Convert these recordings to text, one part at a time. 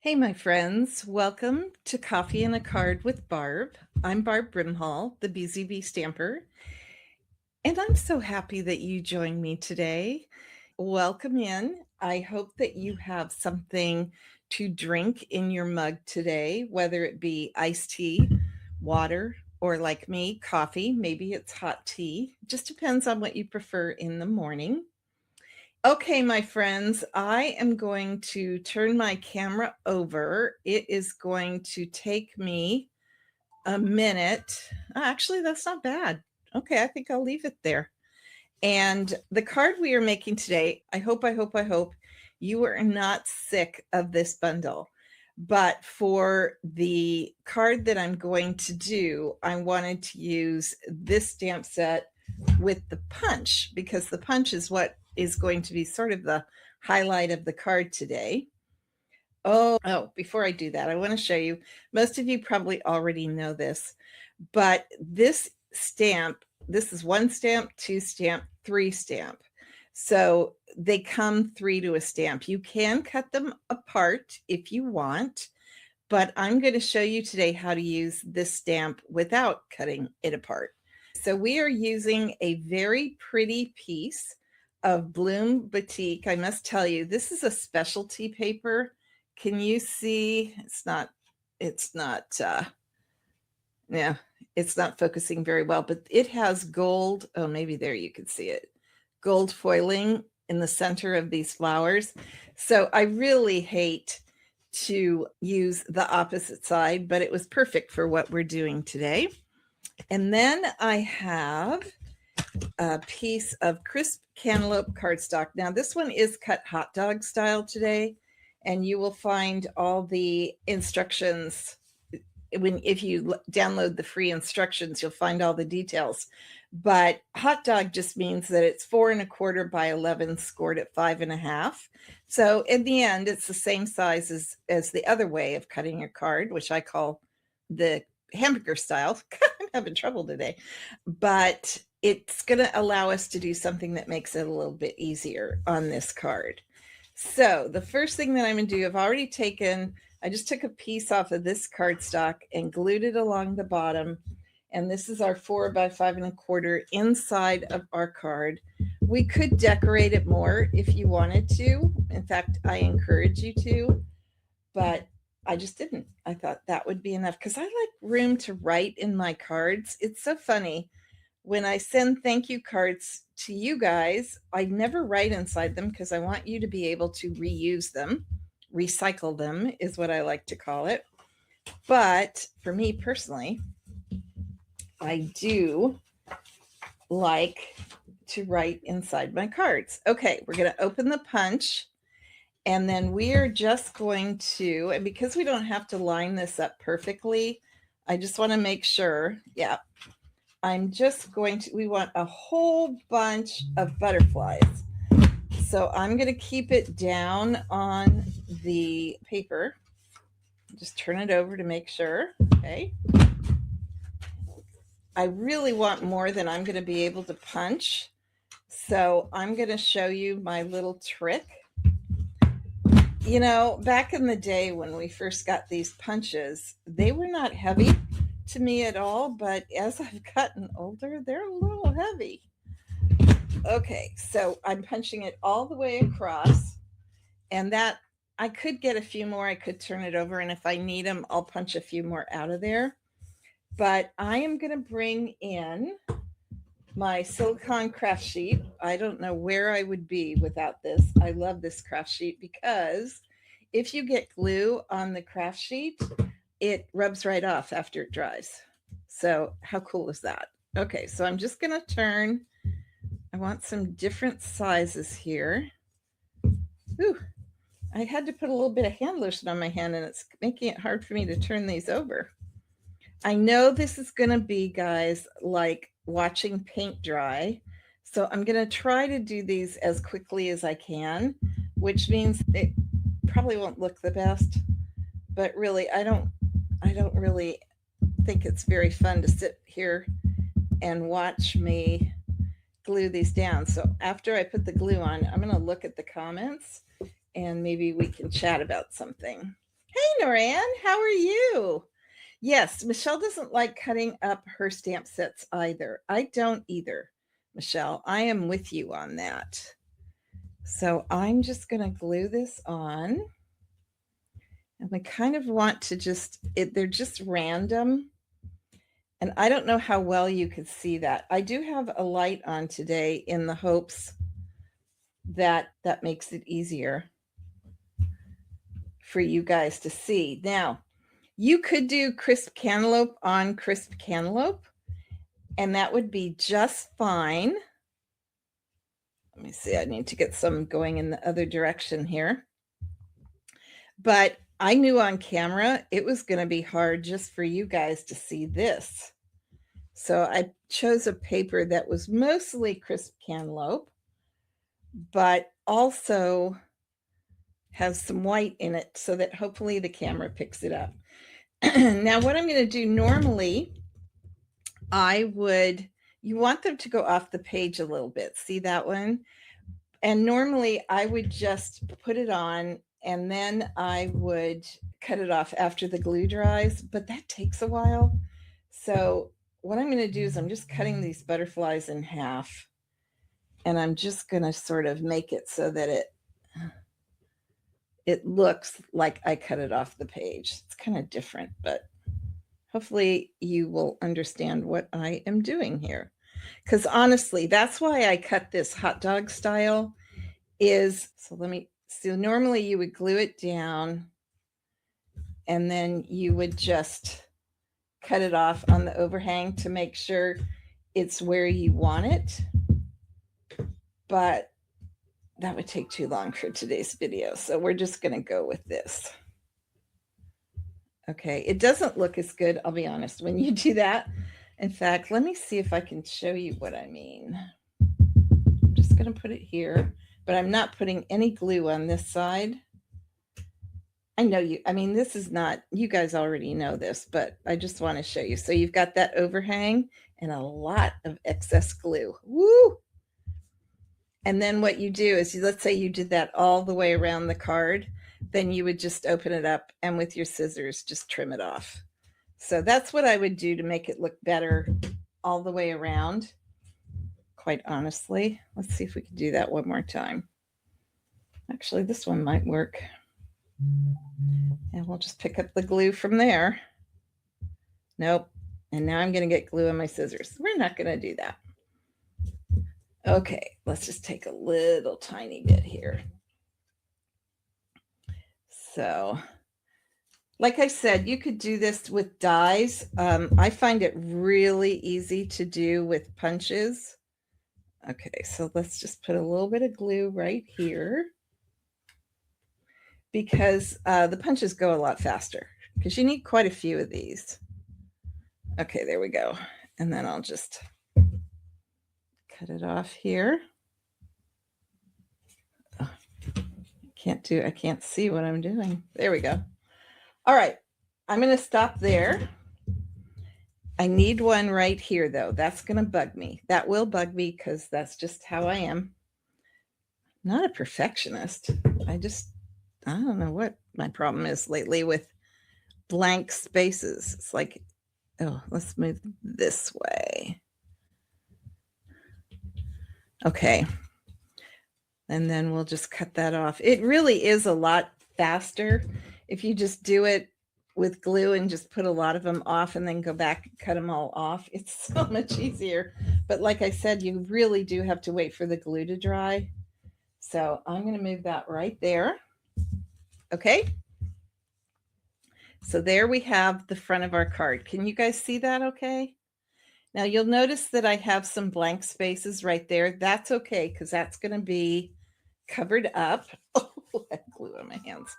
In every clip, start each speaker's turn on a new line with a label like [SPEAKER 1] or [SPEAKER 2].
[SPEAKER 1] Hey, my friends. Welcome to Coffee and a Card with Barb. I'm Barb Brimhall, the BZBStamper, and I'm so happy that you joined me today. Welcome in. I hope that you have something to drink in your mug today, whether it be iced tea, water, or like me, coffee. Maybe it's hot tea. Just depends on what you prefer in the morning. Okay, my friends, I am going to turn my camera over. It is going to take me a minute. Actually, that's not bad. Okay, I think I'll leave it there. And the card we are making today, I hope you are not sick of this bundle. But for the card that I'm going to do, I wanted to use this stamp set with the punch, because the punch is what is going to be sort of the highlight of the card today. Oh, before I do that, I want to show you. Most of you probably already know this, but this stamp, this is 1 stamp, 2 stamp, 3 stamp. So they come 3 to a stamp. You can cut them apart if you want, but I'm going to show you today how to use this stamp without cutting it apart. So we are using a very pretty piece of Bloom Batik. I must tell you, this is a specialty paper. Can you see? It's not focusing very well, but it has gold. Oh, maybe there you can see it. Gold foiling in the center of these flowers. So I really hate to use the opposite side, but it was perfect for what we're doing today. And then I have a piece of crisp cantaloupe cardstock. Now this one is cut hot dog style today, and you will find all the instructions if you download the free instructions. You'll find all the details. But hot dog just means that it's 4 1/4 by 11 scored at 5 1/2. So in the end, it's the same size as the other way of cutting a card, which I call the hamburger style. I'm having trouble today, but it's going to allow us to do something that makes it a little bit easier on this card. So the first thing that I'm going to do, I just took a piece off of this cardstock and glued it along the bottom. And this is our 4 by 5 1/4 inside of our card. We could decorate it more if you wanted to. In fact, I encourage you to, but I just didn't. I thought that would be enough because I like room to write in my cards. It's so funny. When I send thank you cards to you guys, I never write inside them because I want you to be able to reuse them. Recycle them is what I like to call it. But for me personally, I do like to write inside my cards. Okay, we're going to open the punch, and then we are just going to, and because we don't have to line this up perfectly, I just want to make sure, we want a whole bunch of butterflies. So I'm going to keep it down on the paper. Just turn it over to make sure. Okay. I really want more than I'm going to be able to punch. So I'm going to show you my little trick. You know, back in the day when we first got these punches, they were not heavy to me at all, but as I've gotten older, they're a little heavy. Okay, so I'm punching it all the way across, and that I could get a few more. I could turn it over, and if I need them, I'll punch a few more out of there. But I am going to bring in my silicone craft sheet. I don't know where I would be without this. I love this craft sheet because if you get glue on the craft sheet, it rubs right off after it dries. So how cool is that? Okay, so I'm just going to turn. I want some different sizes here. Ooh, I had to put a little bit of hand lotion on my hand, and it's making it hard for me to turn these over. I know this is going to be, guys, like watching paint dry. So I'm going to try to do these as quickly as I can, which means it probably won't look the best. But really, I don't really think it's very fun to sit here and watch me glue these down. So after I put the glue on, I'm going to look at the comments and maybe we can chat about something. Hey, Noran, how are you? Yes, Michelle doesn't like cutting up her stamp sets either. I don't either, Michelle. I am with you on that. So I'm just going to glue this on. And I kind of want to they're just random. And I don't know how well you could see that. I do have a light on today in the hopes that that makes it easier for you guys to see. Now, you could do crisp cantaloupe on crisp cantaloupe, and that would be just fine. Let me see, I need to get some going in the other direction here. But I knew on camera it was going to be hard just for you guys to see this. So I chose a paper that was mostly crisp cantaloupe, but also has some white in it so that hopefully the camera picks it up. Now, what I'm going to do normally, you want them to go off the page a little bit. See that one? And normally I would just put it on and then I would cut it off after the glue dries, but that takes a while. So what I'm going to do is I'm just cutting these butterflies in half, and I'm just going to sort of make it so that it looks like I cut it off the page. It's kind of different, but hopefully you will understand what I am doing here. Because honestly, that's why I cut this hot dog style so normally you would glue it down and then you would just cut it off on the overhang to make sure it's where you want it. But that would take too long for today's video. So we're just going to go with this. Okay, it doesn't look as good, I'll be honest, when you do that. In fact, let me see if I can show you what I mean. I'm just going to put it here, but I'm not putting any glue on this side. I know this is not, you guys already know this, but I just want to show you. So you've got that overhang and a lot of excess glue. Woo! And then what you do is, let's say you did that all the way around the card, then you would just open it up and with your scissors, just trim it off. So that's what I would do to make it look better all the way around. Quite honestly, let's see if we can do that one more time. Actually, this one might work. And we'll just pick up the glue from there. Nope. And now I'm going to get glue on my scissors. We're not going to do that. Okay, let's just take a little tiny bit here. So, like I said, you could do this with dies. I find it really easy to do with punches. Okay, so let's just put a little bit of glue right here, because the punches go a lot faster because you need quite a few of these. Okay, there we go. And then I'll just cut it off here. Oh, I can't see what I'm doing. There we go. All right, I'm going to stop there. I need one right here though. That's going to bug me. That will bug me because that's just how I am. I'm not a perfectionist. I don't know what my problem is lately with blank spaces. It's like, oh, let's move this way. Okay. And then we'll just cut that off. It really is a lot faster if you just do it with glue and just put a lot of them off and then go back and cut them all off. It's so much easier. But like I said, you really do have to wait for the glue to dry. So I'm going to move that right there. Okay. So there we have the front of our card. Can you guys see that okay? Now you'll notice that I have some blank spaces right there. That's okay because that's going to be covered up. Oh, I have glue on my hands.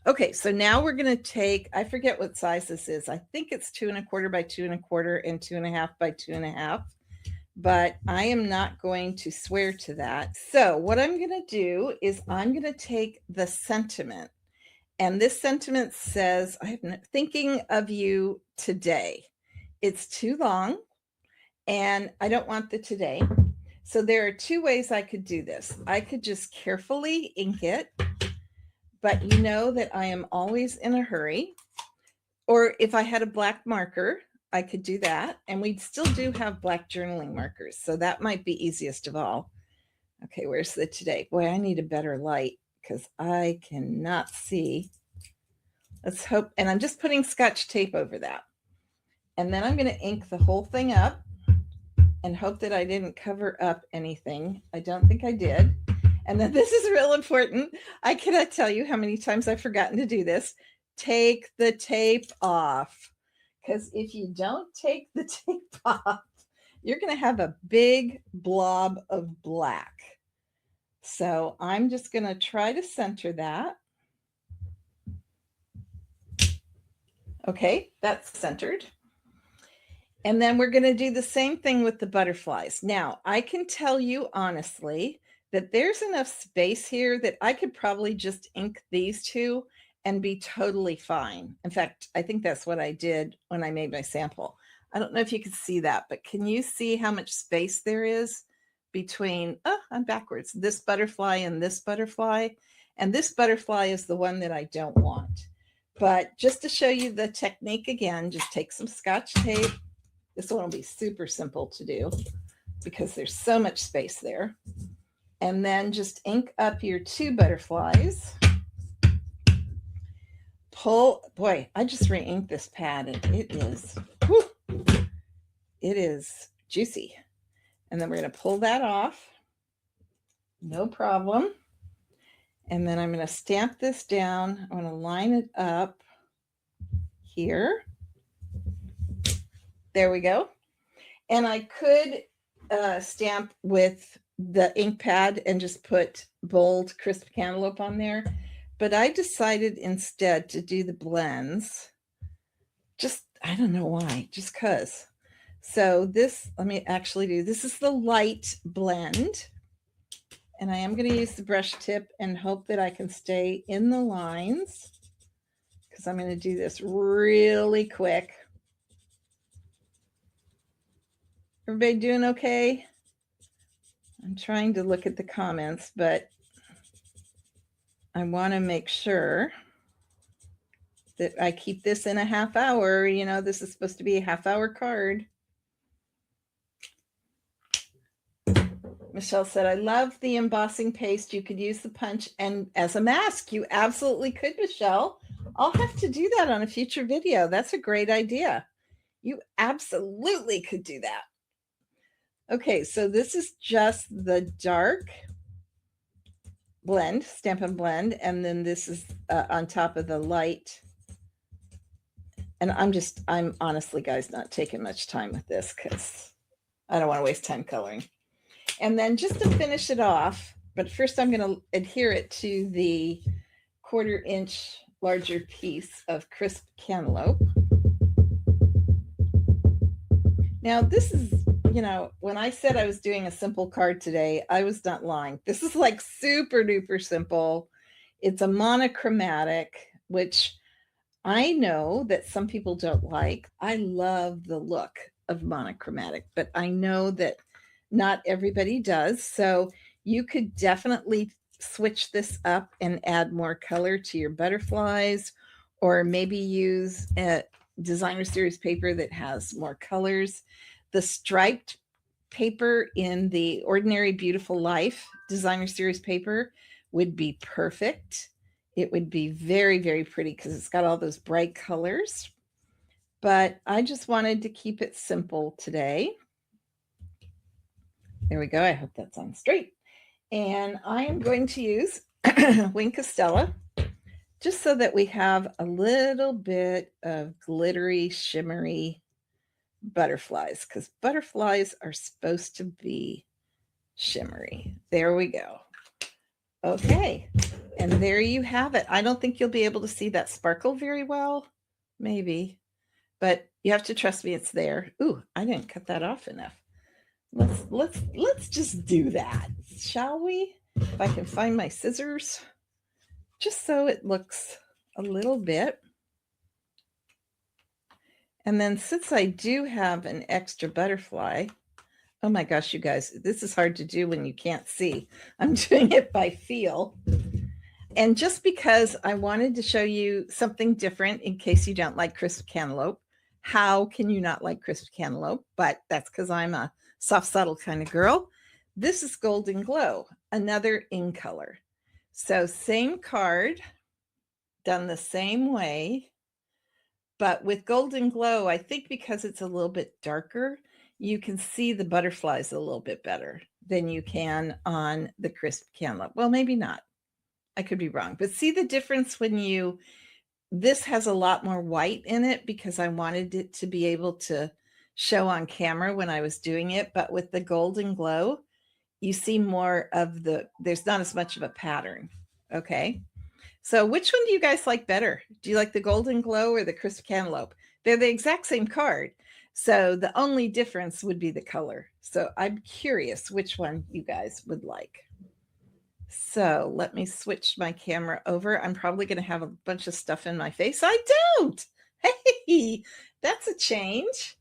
[SPEAKER 1] Okay, so now we're going to take, I forget what size this is. I think it's 2 1/4 by 2 1/4 and 2 1/2 by 2 1/2. But I am not going to swear to that. So what I'm going to do is I'm going to take the sentiment. And this sentiment says, I'm thinking of you today. It's too long and I don't want the today. So there are two ways I could do this. I could just carefully ink it, but you know that I am always in a hurry. Or if I had a black marker, I could do that. And we still do have black journaling markers. So that might be easiest of all. Okay, where's the today? Boy, I need a better light because I cannot see. Let's hope. And I'm just putting Scotch tape over that. And then I'm going to ink the whole thing up and hope that I didn't cover up anything. I don't think I did. And then this is real important. I cannot tell you how many times I've forgotten to do this. Take the tape off. Because if you don't take the tape off, you're going to have a big blob of black. So I'm just going to try to center that. Okay, that's centered. And then we're going to do the same thing with the butterflies. Now, I can tell you honestly that there's enough space here that I could probably just ink these two and be totally fine. In fact, I think that's what I did when I made my sample. I don't know if you can see that, but can you see how much space there is between, I'm backwards, this butterfly and this butterfly? And this butterfly is the one that I don't want. But just to show you the technique again, just take some Scotch tape. This one will be super simple to do because there's so much space there. And then just ink up your two butterflies. Pull, boy, I just re-inked this pad and it is juicy. And then we're going to pull that off. No problem. And then I'm going to stamp this down. I'm going to line it up here. There we go. And I could stamp with the ink pad and just put bold crisp cantaloupe on there. But I decided instead to do the blends. Just, I don't know why, just because. So this, let me actually do, this is the light blend. And I am going to use the brush tip and hope that I can stay in the lines because I'm going to do this really quick. Everybody doing okay? I'm trying to look at the comments, but I want to make sure that I keep this in a half hour. You know, this is supposed to be a half-hour card. Michelle said, I love the embossing paste. You could use the punch and as a mask. You absolutely could, Michelle. I'll have to do that on a future video. That's a great idea. You absolutely could do that. Okay, so this is just the dark blend, Stampin' Blend, and then this is on top of the light. And I'm honestly, guys, not taking much time with this because I don't want to waste time coloring. And then just to finish it off, but first I'm going to adhere it to the 1/4 inch larger piece of crisp cantaloupe. Now this is, you know, when I said I was doing a simple card today, I was not lying. This is like super duper simple. It's a monochromatic, which I know that some people don't like. I love the look of monochromatic, but I know that not everybody does. So you could definitely switch this up and add more color to your butterflies, or maybe use a designer series paper that has more colors. The striped paper in the Ordinary Beautiful Life designer series paper would be perfect. It would be very, very pretty because it's got all those bright colors. But I just wanted to keep it simple today. There we go. I hope that's on straight. And I am going to use Wing Castella just so that we have a little bit of glittery, shimmery butterflies, because butterflies are supposed to be shimmery. There we go. Okay. And there you have it. I don't think you'll be able to see that sparkle very well. Maybe. But you have to trust me, it's there. Ooh, I didn't cut that off enough. Let's just do that, shall we? If I can find my scissors, just so it looks a little bit. And then since I do have an extra butterfly, oh my gosh, you guys, this is hard to do when you can't see. I'm doing it by feel. And just because I wanted to show you something different in case you don't like crisp cantaloupe. How can you not like crisp cantaloupe? But that's because I'm a soft, subtle kind of girl. This is Golden Glow, another in color. So same card, done the same way. But with Golden Glow, I think because it's a little bit darker, you can see the butterflies a little bit better than you can on the crisp cantaloupe. Well, maybe not. I could be wrong, but see the difference when you, this has a lot more white in it because I wanted it to be able to show on camera when I was doing it. But with the Golden Glow, you see more of the, there's not as much of a pattern. Okay. So which one do you guys like better? Do you like the Golden Glow or the crisp cantaloupe? They're the exact same card. So the only difference would be the color. So I'm curious which one you guys would like. So let me switch my camera over. I'm probably going to have a bunch of stuff in my face. I don't. Hey, that's a change.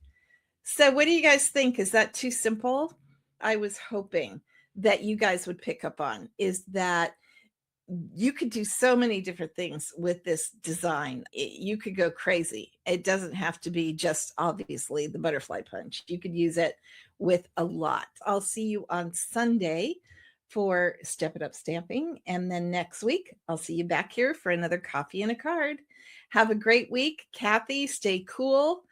[SPEAKER 1] So what do you guys think? Is that too simple? I was hoping that you guys would pick up on is that you could do so many different things with this design. You could go crazy. It doesn't have to be just obviously the butterfly punch. You could use it with a lot. I'll see you on Sunday for Step It Up Stamping. And then next week, I'll see you back here for another coffee and a card. Have a great week. Kathy, stay cool.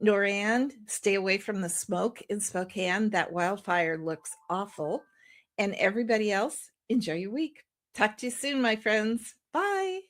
[SPEAKER 1] Noran, stay away from the smoke in Spokane. That wildfire looks awful. And everybody else, enjoy your week. Talk to you soon, my friends. Bye.